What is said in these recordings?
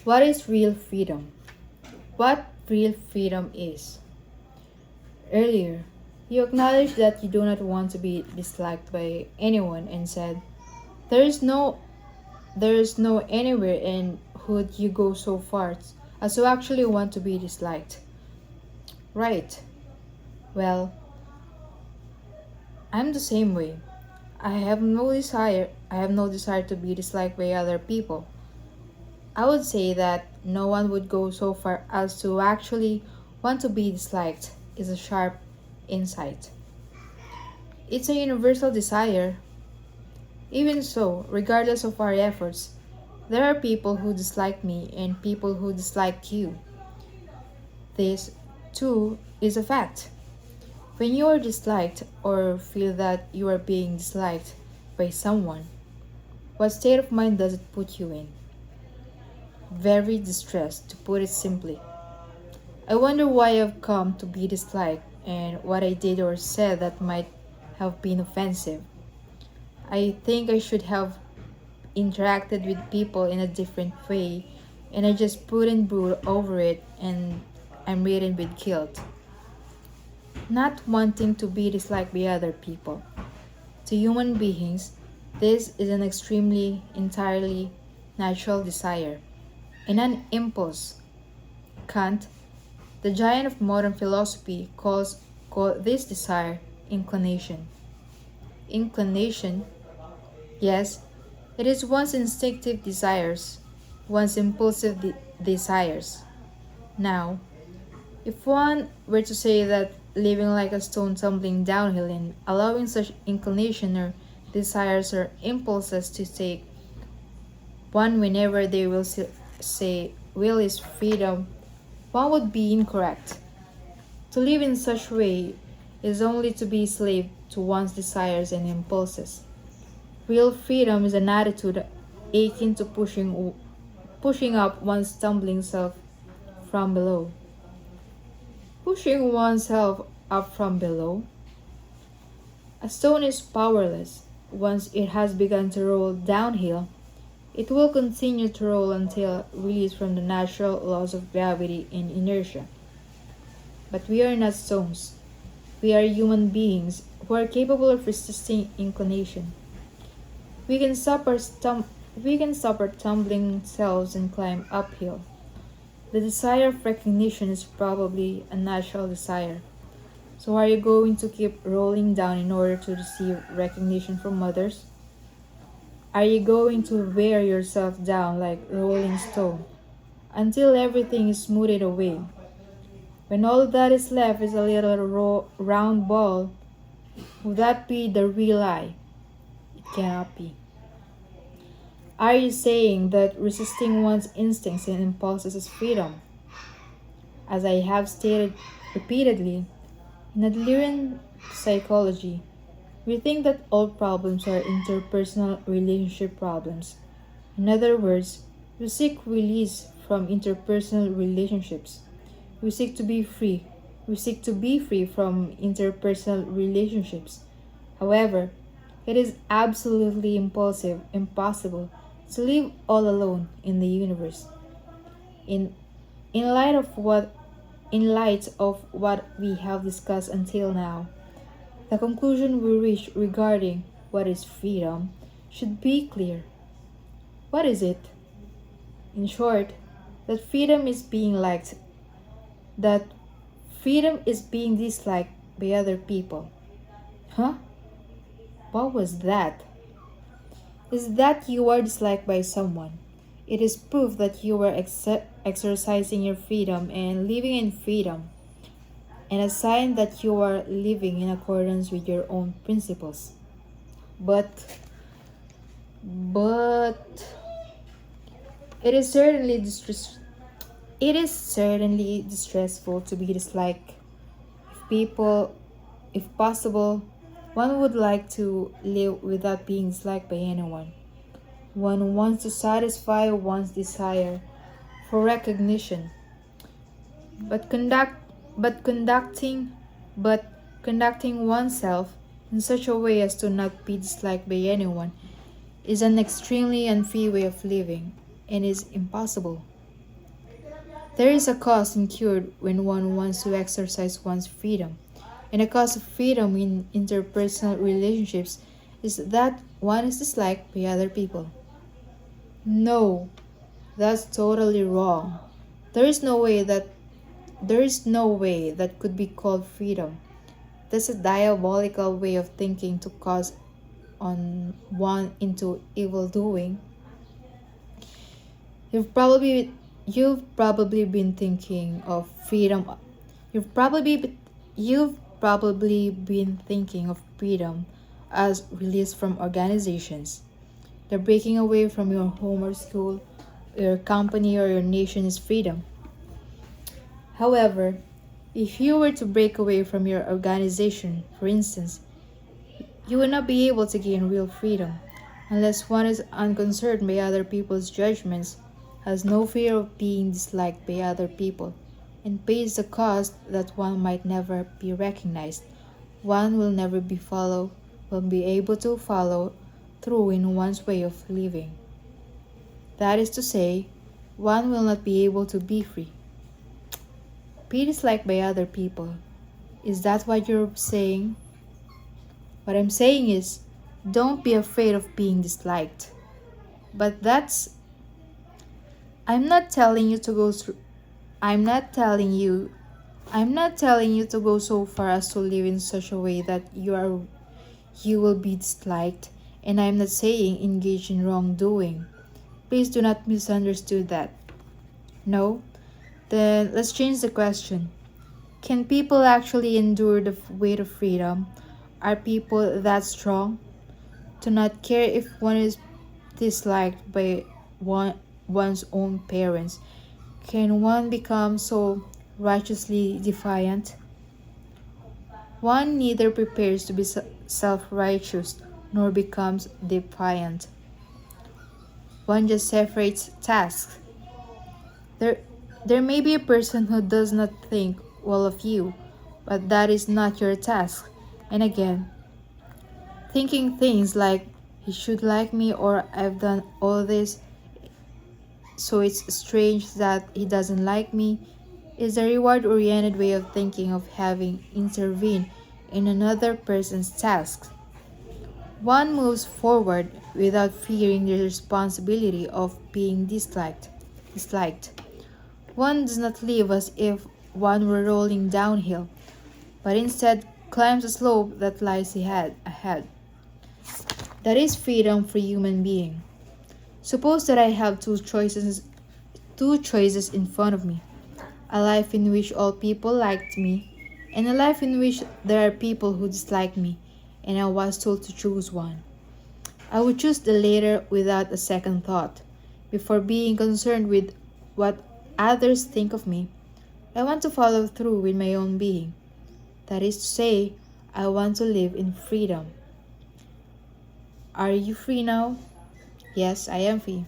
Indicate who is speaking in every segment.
Speaker 1: What is real freedom? What real freedom is? Earlier, you acknowledged that you do not want to be disliked by anyone and said, There is no there is no anywhere in would you go so far as to actually want to be disliked. Right. Well, I'm the same way. I have no desire to be disliked by other people. I would say that no one would go so far as to actually want to be disliked is a sharp insight. It's a universal desire. Even so, regardless of our efforts, there are people who dislike me and people who dislike you. This, too, is a fact. When you are disliked or feel that you are being disliked by someone, what state of mind does it put you in? Very distressed, to put it simply. I wonder why I've come to be disliked and what I did or said that might have been offensive. I think I should have interacted with people in a different way, and I just put and brood over it, and I'm ridden with guilt. Not wanting to be disliked by other people. To human beings, this is an extremely, entirely natural desire and an impulse. Kant, the giant of modern philosophy, call this desire inclination. Inclination, yes, it is one's instinctive desires, one's impulsive desires. Now, if one were to say that living like a stone tumbling downhill and allowing such inclination or desires or impulses to take one whenever they will say will is freedom, one would be incorrect. To live in such way is only to be slave to one's desires and impulses. Real freedom is an attitude akin to pushing up one's stumbling self from below. Pushing oneself up from below. A stone is powerless. Once it has begun to roll downhill, it will continue to roll until released from the natural laws of gravity and inertia. But we are not stones. We are human beings who are capable of resisting inclination. We can stop our tumbling selves and climb uphill. The desire of recognition is probably a natural desire. So are you going to keep rolling down in order to receive recognition from others? Are you going to wear yourself down like rolling stone until everything is smoothed away? When all that is left is a little round ball, would that be the real I? It cannot be. Are you saying that resisting one's instincts and impulses is freedom? As I have stated repeatedly, in Adlerian psychology, we think that all problems are interpersonal relationship problems. In other words, we seek release from interpersonal relationships. We seek to be free. We seek to be free from interpersonal relationships. However, it is absolutely impossible to live all alone in the universe. In in light of what we have discussed until now, the conclusion we reach regarding what is freedom should be clear. What is it? In short, that freedom is being liked, that freedom is being disliked by other people. Huh? What was that? Is that you are disliked by someone. It is proof that you are exercising your freedom and living in freedom, and a sign that you are living in accordance with your own principles. But, but, it is certainly distressful to be disliked. If people, if possible, one would like to live without being disliked by anyone. One wants to satisfy one's desire for recognition, but conduct but conducting but conducting oneself in such a way as to not be disliked by anyone is an extremely unfree way of living and is impossible. There is a cost incurred when one wants to exercise one's freedom, and the cost of freedom in interpersonal relationships is that one is disliked by other people. No, that's totally wrong. There is no way that there is no way that could be called freedom. That's a diabolical way of thinking to cause on one into evil doing. You've probably you've probably been thinking of freedom. You've probably been thinking of freedom as release from organizations. The breaking away from your home or school, your company or your nation is freedom. However, if you were to break away from your organization, for instance, you would not be able to gain real freedom unless one is unconcerned by other people's judgments, has no fear of being disliked by other people, and pays the cost that one might never be recognized. One will never will be able to follow through in one's way of living. That is to say, one will not be able to be free. Be disliked by other people. Is that what you're saying? What I'm saying is, don't be afraid of being disliked. But that's I'm not telling you to go through I'm not telling you I'm not telling you to go so far as to live in such a way that you will be disliked, and I'm not saying engage in wrongdoing. Please do not misunderstand that. No? Then let's change the question. Can people actually endure the weight of freedom? Are people that strong to not care if one is disliked by one's own parents? Can one become so righteously defiant? One neither prepares to be self righteous nor becomes defiant. One just separates tasks. There, there may be a person who does not think well of you, but that is not your task. And again, thinking things like, he should like me, or I've done all this, so it's strange that he doesn't like me, is a reward oriented way of thinking of having intervened in another person's tasks. One moves forward without fearing the responsibility of being disliked. One does not live as if one were rolling downhill, but instead climbs a slope that lies ahead. That is freedom for human being. Suppose that I have two choices in front of me. A life in which all people liked me, and a life in which there are people who dislike me, and I was told to choose one. I would choose the latter without a second thought. Before being concerned with what others think of me, I want to follow through with my own being. That is to say, I want to live in freedom. Are you free now? Yes, I am free.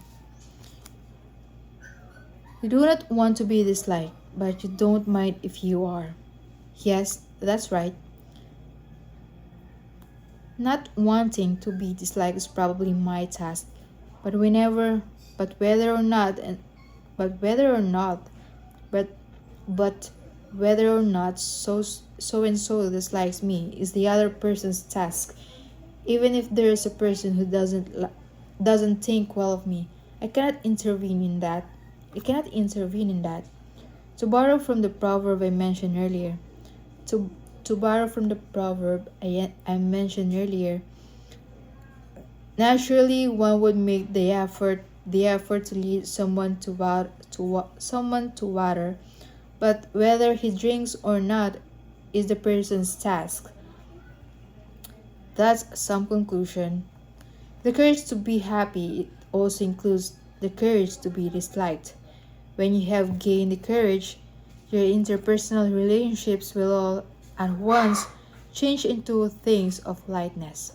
Speaker 1: You do not want to be disliked, but you don't mind if you are. Yes, that's right. Not wanting to be disliked is probably my task, but whenever, but whether or not, and but whether or not, but but whether or not so and so dislikes me is the other person's task. Even if there is a person who doesn't think well of me, I cannot intervene in that. I cannot intervene in that. To borrow from the proverb I mentioned earlier, to to borrow from the proverb I mentioned earlier, naturally one would make the effort to lead someone someone to water, but whether he drinks or not is the person's task. That's some conclusion. The courage to be happy it also includes the courage to be disliked. When you have gained the courage, your interpersonal relationships will all at once change into things of lightness.